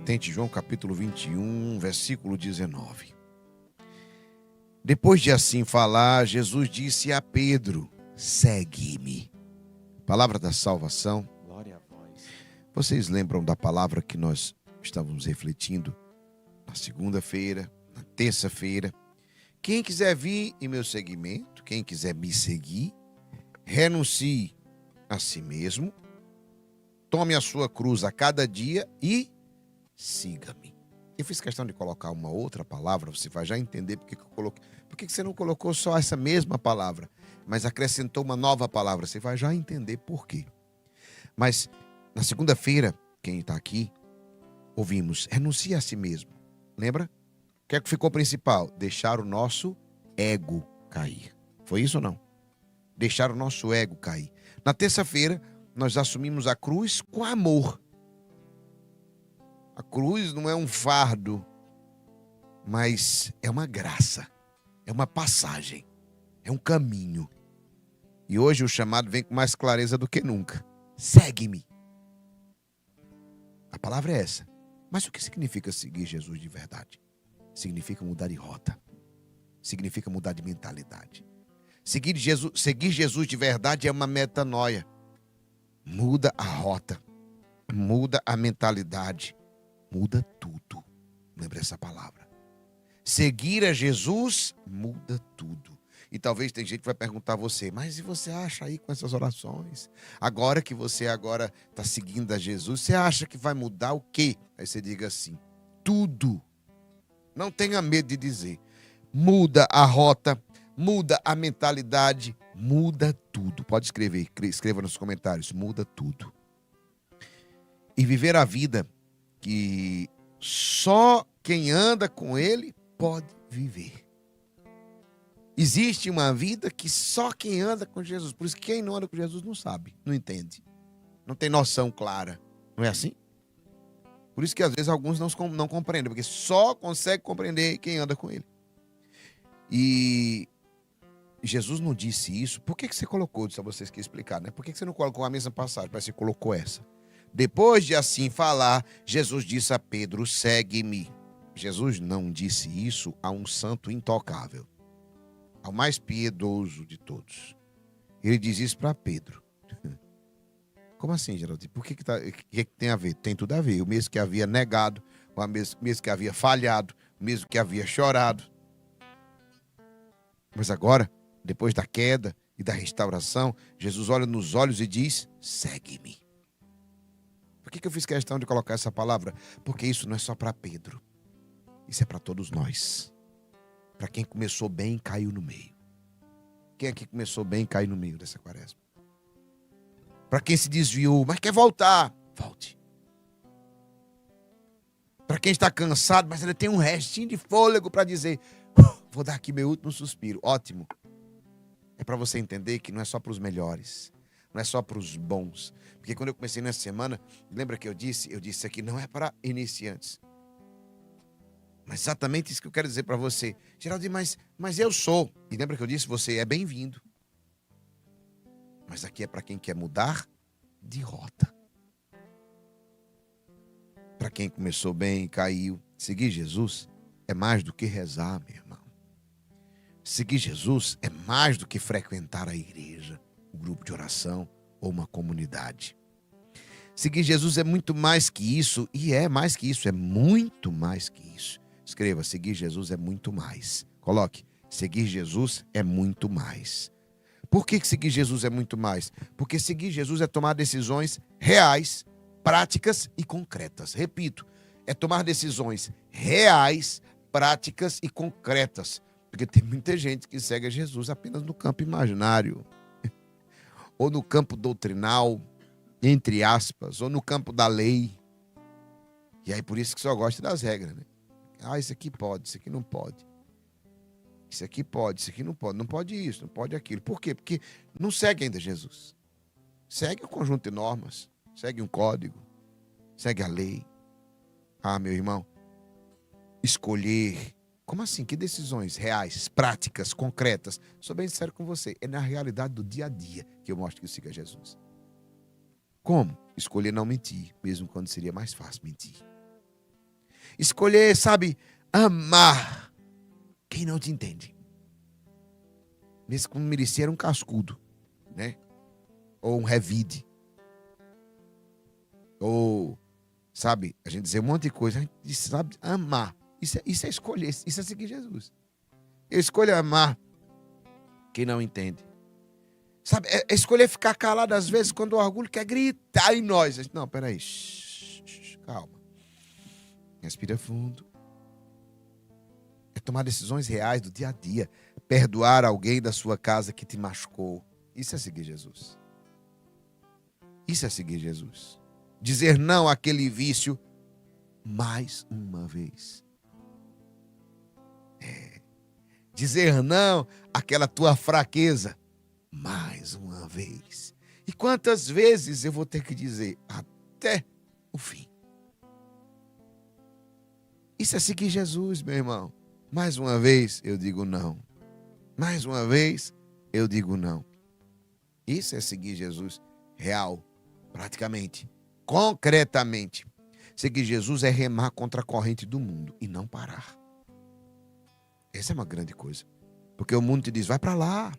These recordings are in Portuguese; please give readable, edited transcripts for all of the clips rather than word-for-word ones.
Tente João capítulo 21, versículo 19. Depois de assim falar, Jesus disse a Pedro: segue-me. Palavra da salvação. Glória a vós. Vocês lembram da palavra que nós estávamos refletindo na segunda-feira, na terça-feira? Quem quiser vir em meu seguimento, quem quiser me seguir, renuncie a si mesmo, tome a sua cruz a cada dia e siga-me. Eu fiz questão de colocar uma outra palavra, você vai já entender porque que eu coloquei. Por que você não colocou só essa mesma palavra, mas acrescentou uma nova palavra? Você vai já entender por quê. Mas na segunda-feira, quem está aqui, ouvimos, renuncie a si mesmo. Lembra? O que é que ficou principal? Deixar o nosso ego cair. Foi isso ou não? Deixar o nosso ego cair. Na terça-feira, nós assumimos a cruz com amor. A cruz não é um fardo, mas é uma graça, é uma passagem, é um caminho. E hoje o chamado vem com mais clareza do que nunca. Segue-me. A palavra é essa. Mas o que significa seguir Jesus de verdade? Significa mudar de rota. Significa mudar de mentalidade. Seguir Jesus de verdade é uma metanoia. Muda a rota. Muda a mentalidade. Muda tudo. Lembra essa palavra. Seguir a Jesus muda tudo. E talvez tem gente que vai perguntar a você, mas e você acha aí com essas orações? Agora que você está seguindo a Jesus, você acha que vai mudar o quê? Aí você diga assim, tudo. Não tenha medo de dizer. Muda a rota, muda a mentalidade, muda tudo. Pode escrever, escreva nos comentários, muda tudo. E viver a vida que só quem anda com ele pode viver. Existe uma vida que só quem anda com Jesus. Por isso que quem não anda com Jesus não sabe, não entende. Não tem noção clara. Não é assim? Por isso que às vezes alguns não compreendem, porque só consegue compreender quem anda com ele. E Jesus não disse isso. Por que você colocou? Só vocês que explicar, né? Por que você não colocou a mesma passagem? Mas você colocou essa. Depois de assim falar, Jesus disse a Pedro, segue-me. Jesus não disse isso a um santo intocável, ao mais piedoso de todos. Ele diz isso para Pedro. Como assim, Geraldo? Por que tem a ver? Tem tudo a ver. O mesmo que havia negado, o mesmo que havia falhado, o mesmo que havia chorado. Mas agora, depois da queda e da restauração, Jesus olha nos olhos e diz, segue-me. Por que eu fiz questão de colocar essa palavra? Porque isso não é só para Pedro. Isso é para todos nós. Para quem começou bem, caiu no meio. Quem aqui começou bem, caiu no meio dessa quaresma? Para quem se desviou, mas quer voltar, volte. Para quem está cansado, mas ainda tem um restinho de fôlego para dizer, vou dar aqui meu último suspiro. Ótimo. É para você entender que não é só para os melhores. Não é só para os bons. Porque quando eu comecei nessa semana, lembra que eu disse aqui, não é para iniciantes. Mas exatamente isso que eu quero dizer para você. Geraldo, mas eu sou. E lembra que eu disse, você é bem-vindo. Mas aqui é para quem quer mudar de rota. Para quem começou bem e caiu. Seguir Jesus é mais do que rezar, meu irmão. Seguir Jesus é mais do que frequentar a igreja, o grupo de oração ou uma comunidade. Seguir Jesus é muito mais que isso, e é mais que isso, é muito mais que isso. Escreva, seguir Jesus é muito mais. Coloque, seguir Jesus é muito mais. Por que seguir Jesus é muito mais? Porque seguir Jesus é tomar decisões reais, práticas e concretas. Repito, é tomar decisões reais, práticas e concretas. Porque tem muita gente que segue a Jesus apenas no campo imaginário. Ou no campo doutrinal, entre aspas, ou no campo da lei. E aí por isso que só gosta das regras, né? Ah, isso aqui pode, isso aqui não pode. Isso aqui pode, isso aqui não pode. Não pode isso, não pode aquilo. Por quê? Porque não segue ainda Jesus. Segue um conjunto de normas, segue um código, segue a lei. Ah, meu irmão, escolher. Como assim? Que decisões reais, práticas, concretas? Sou bem sincero com você. É na realidade do dia a dia que eu mostro que eu sigo a Jesus. Como? Escolher não mentir, mesmo quando seria mais fácil mentir. Escolher, sabe, amar quem não te entende. Mesmo como merecia um cascudo, né? Ou um revide. Ou, sabe, a gente dizer um monte de coisa. A gente sabe amar. Isso é escolher, isso é seguir Jesus. Eu escolho amar quem não entende. Sabe, é escolher ficar calado às vezes quando o orgulho quer gritar em nós. Não, peraí. Calma. Respira fundo. É tomar decisões reais do dia a dia. Perdoar alguém da sua casa que te machucou. Isso é seguir Jesus. Isso é seguir Jesus. Dizer não àquele vício mais uma vez. Dizer não àquela tua fraqueza mais uma vez. E quantas vezes eu vou ter que dizer até o fim? Isso é seguir Jesus, meu irmão. Mais uma vez eu digo não. Mais uma vez eu digo não. Isso é seguir Jesus real, praticamente, concretamente. Seguir Jesus é remar contra a corrente do mundo e não parar. Essa é uma grande coisa. Porque o mundo te diz, vai para lá,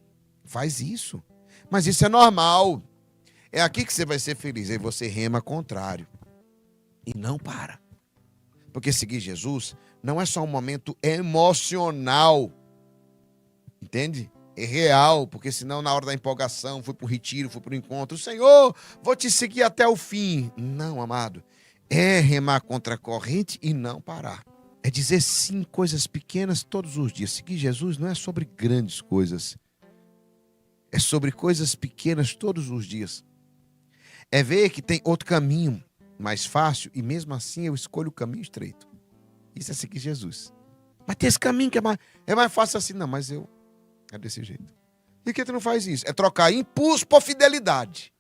faz isso. Mas isso é normal. É aqui que você vai ser feliz. Aí você rema contrário. E não para. Porque seguir Jesus não é só um momento emocional. Entende? É real. Porque senão na hora da empolgação, fui para o retiro, fui para o encontro. Senhor, vou te seguir até o fim. Não, amado. É remar contra a corrente e não parar. É dizer sim coisas pequenas todos os dias. Seguir Jesus não é sobre grandes coisas. É sobre coisas pequenas todos os dias. É ver que tem outro caminho mais fácil e mesmo assim eu escolho o caminho estreito. Isso é seguir Jesus. Mas tem esse caminho que é mais fácil assim. Não, mas é desse jeito. E por que tu não faz isso? É trocar impulso por fidelidade.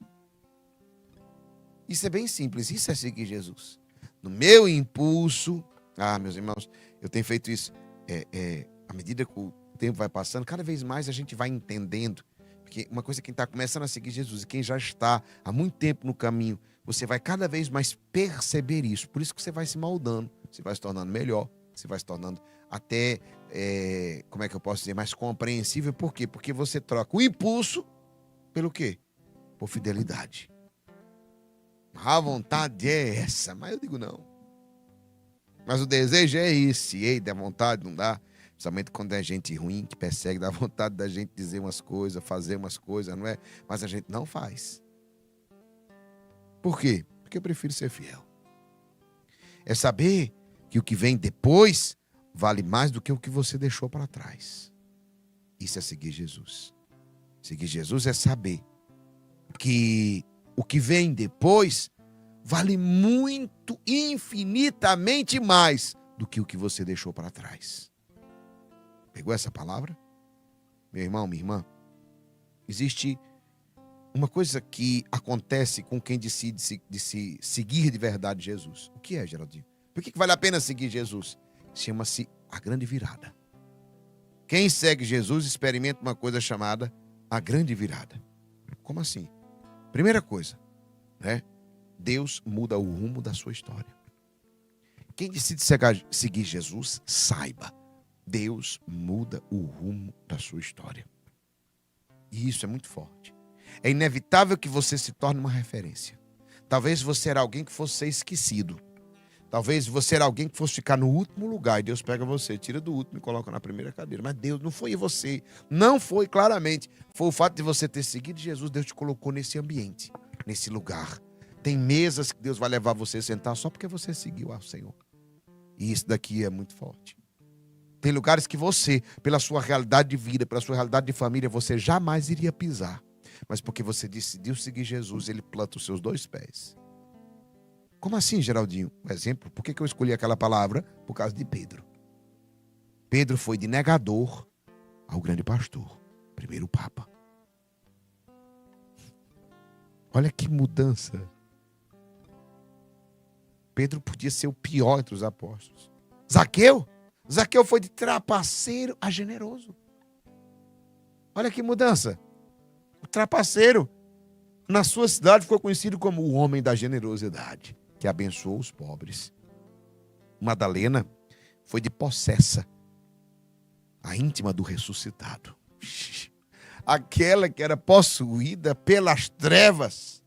Isso é bem simples. Isso é seguir Jesus. No meu impulso... meus irmãos, eu tenho feito isso. À medida que o tempo vai passando, cada vez mais a gente vai entendendo. Porque uma coisa, quem está começando a seguir Jesus e quem já está há muito tempo no caminho, você vai cada vez mais perceber isso. Por isso que você vai se moldando, você vai se tornando melhor, você vai se tornando até, como é que eu posso dizer, mais compreensível. Por quê? Porque você troca o impulso pelo quê? Por fidelidade. A vontade é essa, mas eu digo não. Mas o desejo é esse. Ei, dá vontade, não dá? Principalmente quando é gente ruim que persegue, dá vontade da gente dizer umas coisas, fazer umas coisas, não é? Mas a gente não faz. Por quê? Porque eu prefiro ser fiel. É saber que o que vem depois vale mais do que o que você deixou para trás. Isso é seguir Jesus. Seguir Jesus é saber que o que vem depois vale muito, infinitamente mais do que o que você deixou para trás. Pegou essa palavra? Meu irmão, minha irmã, existe uma coisa que acontece com quem decide se seguir de verdade Jesus. O que é, Geraldinho? Por que vale a pena seguir Jesus? Chama-se a grande virada. Quem segue Jesus experimenta uma coisa chamada a grande virada. Como assim? Primeira coisa, né? Deus muda o rumo da sua história. Quem decide seguir Jesus, saiba, Deus muda o rumo da sua história. E isso é muito forte. É inevitável que você se torne uma referência. Talvez você era alguém que fosse ser esquecido. Talvez você era alguém que fosse ficar no último lugar e Deus pega você, tira do último e coloca na primeira cadeira. Mas Deus, não foi você. Não foi, claramente. Foi o fato de você ter seguido Jesus, Deus te colocou nesse ambiente, nesse lugar. Tem mesas que Deus vai levar você a sentar só porque você seguiu ao Senhor. E isso daqui é muito forte. Tem lugares que você, pela sua realidade de vida, pela sua realidade de família, você jamais iria pisar. Mas porque você decidiu seguir Jesus, Ele planta os seus 2 pés. Como assim, Geraldinho? Um exemplo, por que eu escolhi aquela palavra? Por causa de Pedro. Pedro foi de negador ao grande pastor, primeiro papa. Olha que mudança. Pedro podia ser o pior entre os apóstolos. Zaqueu foi de trapaceiro a generoso. Olha que mudança. O trapaceiro, na sua cidade, ficou conhecido como o homem da generosidade, que abençoou os pobres. Madalena foi de possessa, a íntima do ressuscitado. Aquela que era possuída pelas trevas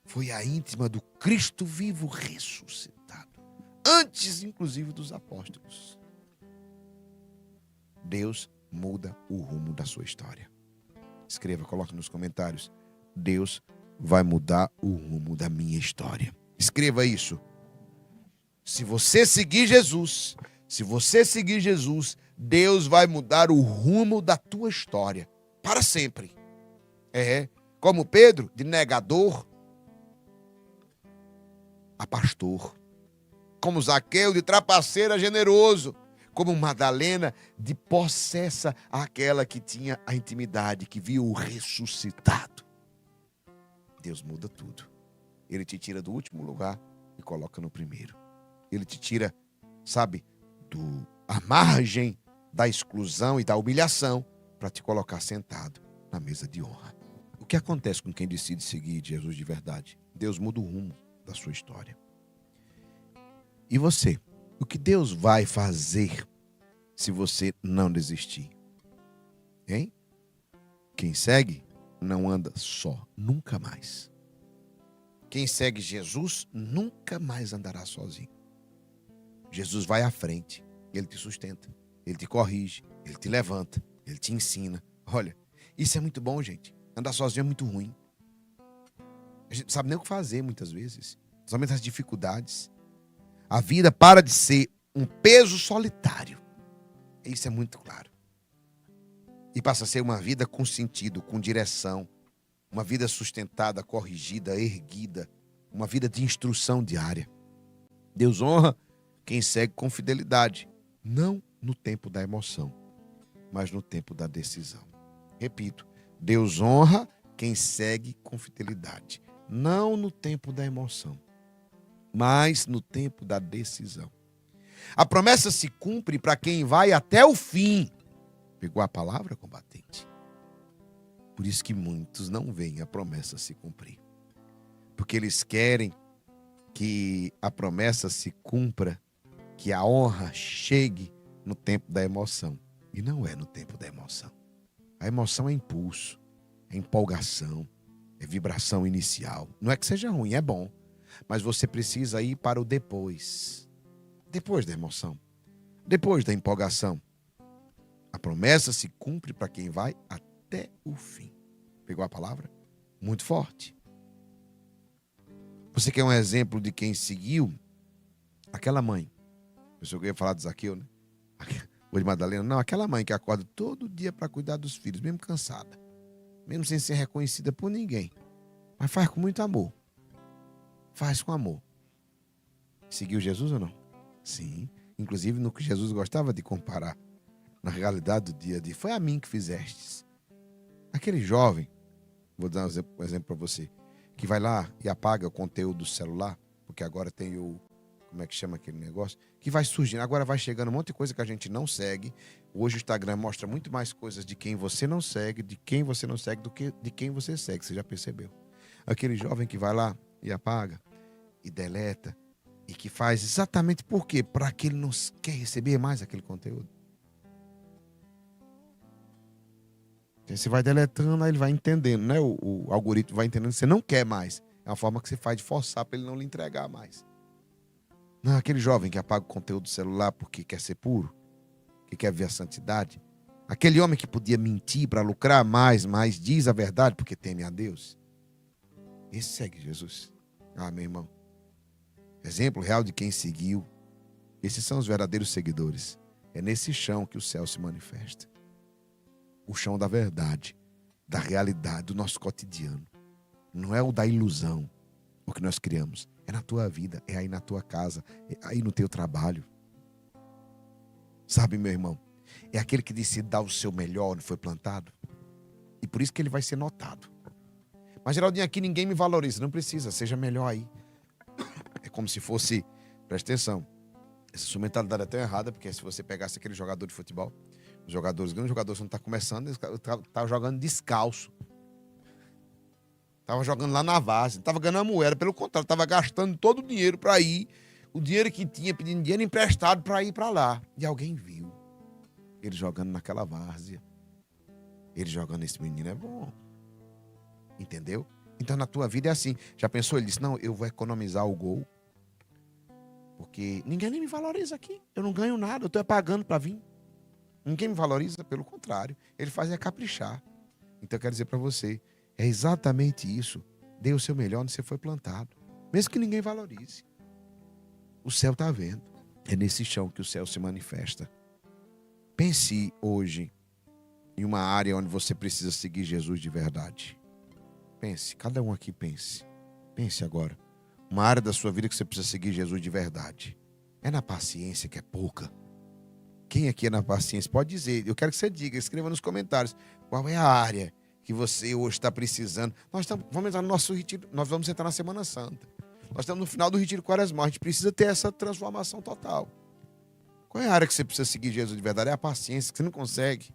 foi a íntima do Cristo vivo ressuscitado, antes inclusive dos apóstolos. Deus muda o rumo da sua história. Escreva, coloque nos comentários: Deus vai mudar o rumo da minha história. Escreva isso. Se você seguir Jesus, Deus vai mudar o rumo da tua história para sempre. Como Pedro, de negador a pastor. Como Zaqueu, de trapaceiro a generoso. Como Madalena, de possessa àquela que tinha a intimidade, que viu o ressuscitado. Deus muda tudo. Ele te tira do último lugar e coloca no primeiro. Ele te tira, a margem da exclusão e da humilhação para te colocar sentado na mesa de honra. O que acontece com quem decide seguir Jesus de verdade? Deus muda o rumo da sua história. E você? O que Deus vai fazer se você não desistir? Hein? Quem segue não anda só, nunca mais. Quem segue Jesus nunca mais andará sozinho. Jesus vai à frente, ele te sustenta, ele te corrige, ele te levanta, ele te ensina. Olha, isso é muito bom, gente. Andar sozinho é muito ruim. A gente não sabe nem o que fazer muitas vezes. Somente as dificuldades. A vida para de ser um peso solitário. Isso é muito claro. E passa a ser uma vida com sentido, com direção. Uma vida sustentada, corrigida, erguida. Uma vida de instrução diária. Deus honra quem segue com fidelidade. Não no tempo da emoção, mas no tempo da decisão. Repito, Deus honra quem segue com fidelidade. Não no tempo da emoção, mas no tempo da decisão. A promessa se cumpre para quem vai até o fim. Pegou a palavra, combatente? Por isso que muitos não veem a promessa se cumprir. Porque eles querem que a promessa se cumpra, que a honra chegue no tempo da emoção. E não é no tempo da emoção. A emoção é impulso, é empolgação, é vibração inicial. Não é que seja ruim, é bom. Mas você precisa ir para o depois. Depois da emoção. Depois da empolgação. A promessa se cumpre para quem vai até o fim. Pegou a palavra? Muito forte. Você quer um exemplo de quem seguiu? Aquela mãe. Eu ia falar de Zaqueu, né? Ou de Madalena. Não, aquela mãe que acorda todo dia para cuidar dos filhos, mesmo cansada. Mesmo sem ser reconhecida por ninguém. Mas faz com muito amor. Faz com amor. Seguiu Jesus ou não? Sim. Inclusive no que Jesus gostava de comparar. Na realidade do dia a dia. Foi a mim que fizestes. Aquele jovem, vou dar um exemplo para você, que vai lá e apaga o conteúdo do celular, porque agora tem como é que chama aquele negócio? Que vai surgindo, agora vai chegando um monte de coisa que a gente não segue. Hoje o Instagram mostra muito mais coisas de quem você não segue, do que de quem você segue, você já percebeu? Aquele jovem que vai lá e apaga, e deleta, e que faz exatamente por quê? Para que ele não quer receber mais aquele conteúdo. Então, você vai deletando, aí ele vai entendendo, né? O algoritmo vai entendendo que você não quer mais. É uma forma que você faz de forçar para ele não lhe entregar mais. Não, aquele jovem que apaga o conteúdo do celular porque quer ser puro, que quer ver a santidade. Aquele homem que podia mentir para lucrar mais, mas diz a verdade porque teme a Deus. Esse segue Jesus. Ah, meu irmão. Exemplo real de quem seguiu. Esses são os verdadeiros seguidores. É nesse chão que o céu se manifesta. O chão da verdade, da realidade, do nosso cotidiano. Não é o da ilusão, o que nós criamos. É na tua vida, é aí na tua casa, é aí no teu trabalho. Sabe, meu irmão, é aquele que decide dar o seu melhor onde foi plantado. E por isso que ele vai ser notado. Mas, Geraldinho, aqui ninguém me valoriza. Não precisa, seja melhor aí. É como se fosse, presta atenção, essa sua mentalidade é tão errada, porque se você pegasse aquele jogador de futebol, os jogadores grandes, não está começando, eles estavam jogando descalço. Estava jogando lá na várzea, não estava ganhando a moeda, pelo contrário, estava gastando todo o dinheiro para ir o dinheiro que tinha, pedindo dinheiro emprestado para ir para lá. E alguém viu ele jogando naquela várzea. Ele jogando, esse menino é bom. Entendeu? Então na tua vida é assim. Já pensou? Ele disse, não, eu vou economizar o gol. Porque ninguém nem me valoriza aqui. Eu não ganho nada, eu estou pagando para vir. Ninguém me valoriza, pelo contrário. Ele faz é caprichar. Então eu quero dizer para você, é exatamente isso. Dê o seu melhor onde você foi plantado. Mesmo que ninguém valorize. O céu está vendo. É nesse chão que o céu se manifesta. Pense hoje em uma área onde você precisa seguir Jesus de verdade. Pense, cada um aqui pense. Pense agora. Uma área da sua vida que você precisa seguir Jesus de verdade. É na paciência que é pouca. Quem aqui é na paciência? Pode dizer. Eu quero que você diga, escreva nos comentários. Qual é a área que você hoje está precisando? Vamos entrar no nosso retiro. Nós vamos entrar na Semana Santa. Nós estamos no final do retiro quaresmal. A gente precisa ter essa transformação total. Qual é a área que você precisa seguir Jesus de verdade? É a paciência, que você não consegue.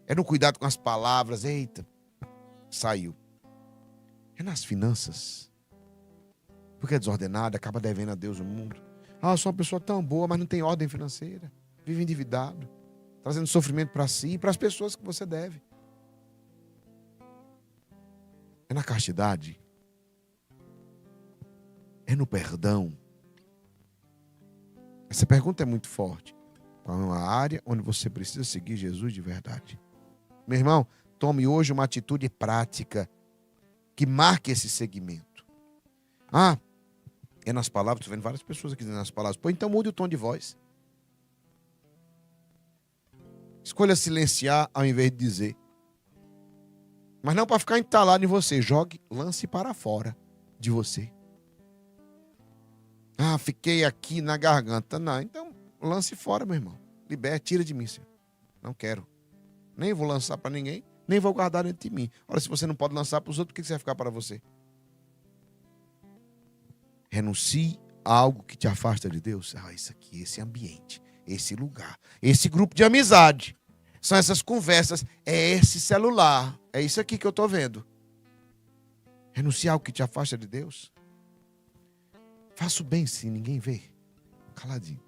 É no cuidado com as palavras. Eita, saiu. É nas finanças. Porque é desordenado, acaba devendo a Deus o mundo. Eu sou uma pessoa tão boa, mas não tem ordem financeira. Vive endividado. Trazendo sofrimento para si e para as pessoas que você deve. É na castidade. É no perdão. Essa pergunta é muito forte. Qual é uma área onde você precisa seguir Jesus de verdade? Meu irmão, tome hoje uma atitude prática que marque esse segmento. É nas palavras. Estou vendo várias pessoas aqui dizendo nas palavras. Pô, então mude o tom de voz. Escolha silenciar ao invés de dizer. Mas não para ficar entalado em você. Jogue, lance para fora de você. Fiquei aqui na garganta. Não, então lance fora, meu irmão. Liberte, tira de mim, Senhor. Não quero. Nem vou lançar para ninguém, nem vou guardar dentro de mim. Ora, se você não pode lançar para os outros, por que você vai ficar para você? Renuncie a algo que te afasta de Deus. Isso aqui, esse ambiente, esse lugar, esse grupo de amizade. São essas conversas, é esse celular. É isso aqui que eu estou vendo. Renuncie a algo que te afasta de Deus. Faça o bem se ninguém vê. Caladinho.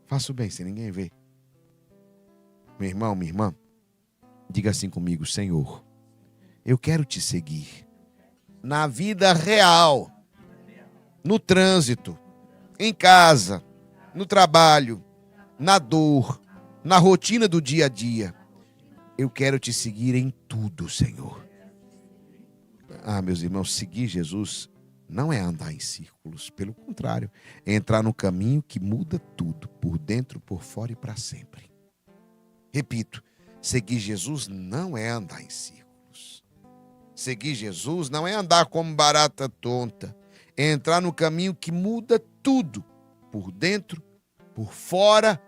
Faça o bem se ninguém vê. Meu irmão, minha irmã, diga assim comigo: Senhor, eu quero te seguir na vida real, no trânsito, em casa, no trabalho, na dor, na rotina do dia a dia. Eu quero te seguir em tudo, Senhor. Meus irmãos, seguir Jesus não é andar em círculos, pelo contrário, é entrar no caminho que muda tudo, por dentro, por fora e para sempre. Repito, seguir Jesus não é andar em círculos. Seguir Jesus não é andar como barata tonta, é entrar no caminho que muda tudo, por dentro, por fora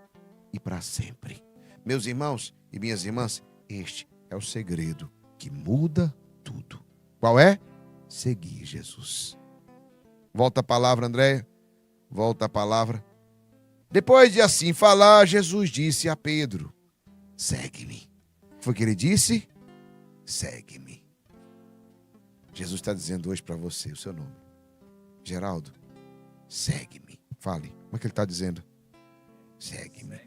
e para sempre. Meus irmãos e minhas irmãs, este é o segredo que muda tudo. Qual é? Seguir Jesus. Volta a palavra, Andréia. Volta a palavra. Depois de assim falar, Jesus disse a Pedro: segue-me. Foi o que ele disse? Segue-me. Jesus está dizendo hoje para você o seu nome. Geraldo, segue-me. Fale. Como é que ele está dizendo? Segue-me.